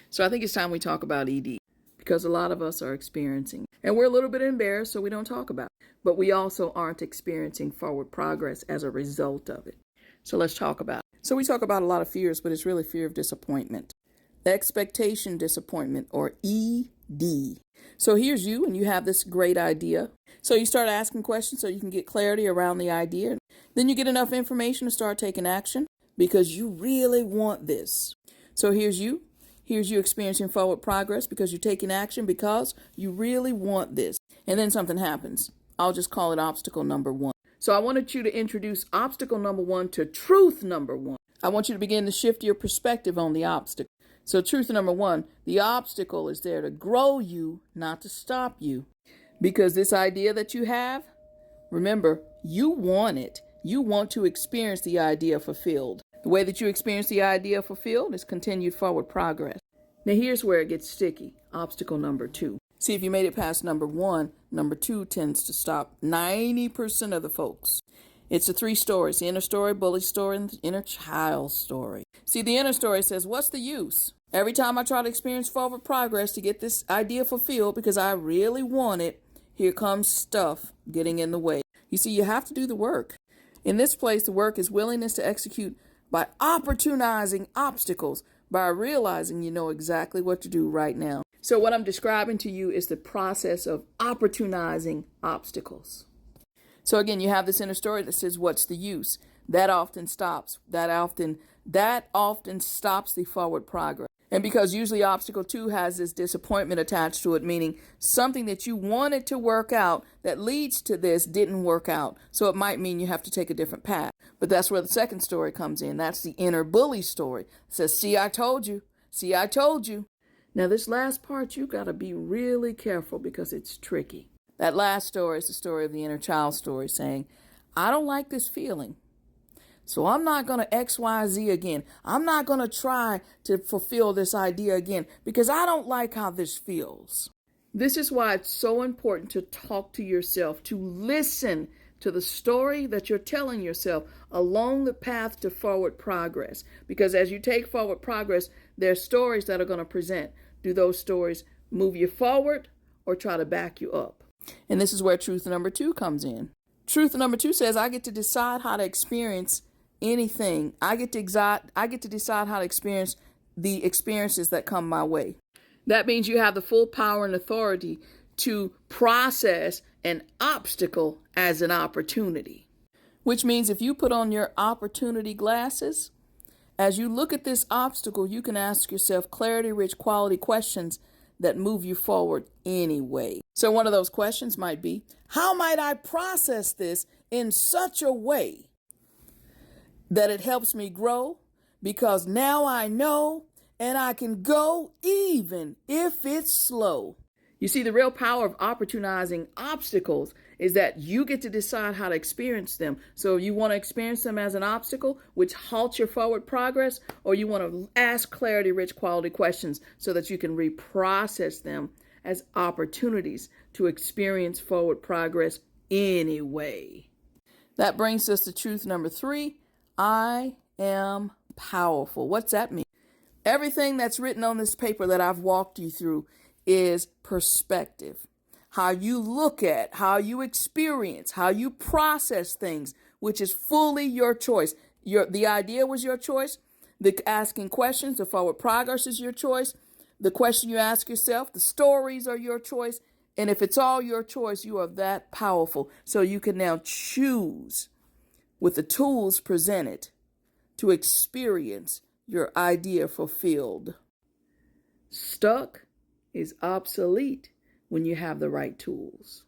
So I think it's time we talk about ED because a lot of us are experiencing, and we're a little bit embarrassed, so we don't talk about it. But we also aren't experiencing forward progress as a result of it. So let's talk about it. So we talk about a lot of fears, but it's really fear of disappointment. Expectation disappointment, or ED. So here's you, and you have this great idea. So you start asking questions so you can get clarity around the idea. Then you get enough information to start taking action because you really want this. So here's you. Here's you experiencing forward progress because you're taking action because you really want this. And then something happens. I'll just call it obstacle number one. So I wanted you to introduce obstacle number one to truth number one. I want you to begin to shift your perspective on the obstacle. So truth number one, the obstacle is there to grow you, not to stop you. Because this idea that you have, remember, you want it. You want to experience the idea fulfilled. The way that you experience the idea fulfilled is continued forward progress. Now here's where it gets sticky. Obstacle number two. See, if you made it past number one, number two tends to stop 90% of the folks. It's the three stories: the inner story, bully story, and the inner child story. See, the inner story says, what's the use? Every time I try to experience forward progress to get this idea fulfilled because I really want it, here comes stuff getting in the way. You see, you have to do the work. In this place, the work is willingness to execute by opportunizing obstacles, by realizing you know exactly what to do right now. So what I'm describing to you is the process of opportunizing obstacles. So again, you have this inner story that says, what's the use? That often stops. That often stops the forward progress. And because usually obstacle two has this disappointment attached to it, meaning something that you wanted to work out that leads to this didn't work out. So it might mean you have to take a different path. But that's where the second story comes in. That's the inner bully story. It says, see, I told you. See, I told you. Now this last part, you got to be really careful because it's tricky. That last story is the story of the inner child story, saying, I don't like this feeling. So I'm not going to XYZ again. I'm not going to try to fulfill this idea again because I don't like how this feels. This is why it's so important to talk to yourself, to listen to the story that you're telling yourself along the path to forward progress. Because as you take forward progress, there are stories that are going to present. Do those stories move you forward or try to back you up? And this is where truth number two comes in. Truth number two says, I get to decide how to experience anything. I get to decide how to experience the experiences that come my way. That means you have the full power and authority to process an obstacle as an opportunity. Which means if you put on your opportunity glasses, as you look at this obstacle, you can ask yourself clarity-rich quality questions that move you forward anyway. So one of those questions might be, how might I process this in such a way that it helps me grow? Because now I know and I can go even if it's slow. You see, the real power of opportunizing obstacles is that you get to decide how to experience them. So you want to experience them as an obstacle, which halts your forward progress, or you want to ask clarity-rich quality questions so that you can reprocess them as opportunities to experience forward progress anyway. That brings us to truth number three. I am powerful. What's that mean? Everything that's written on this paper that I've walked you through is perspective. How you look at, how you experience, how you process things, which is fully your choice. The idea was your choice. The asking questions, the forward progress is your choice. The question you ask yourself, the stories are your choice. And if it's all your choice, you are that powerful. So you can now choose with the tools presented to experience your idea fulfilled. Stuck is obsolete when you have the right tools.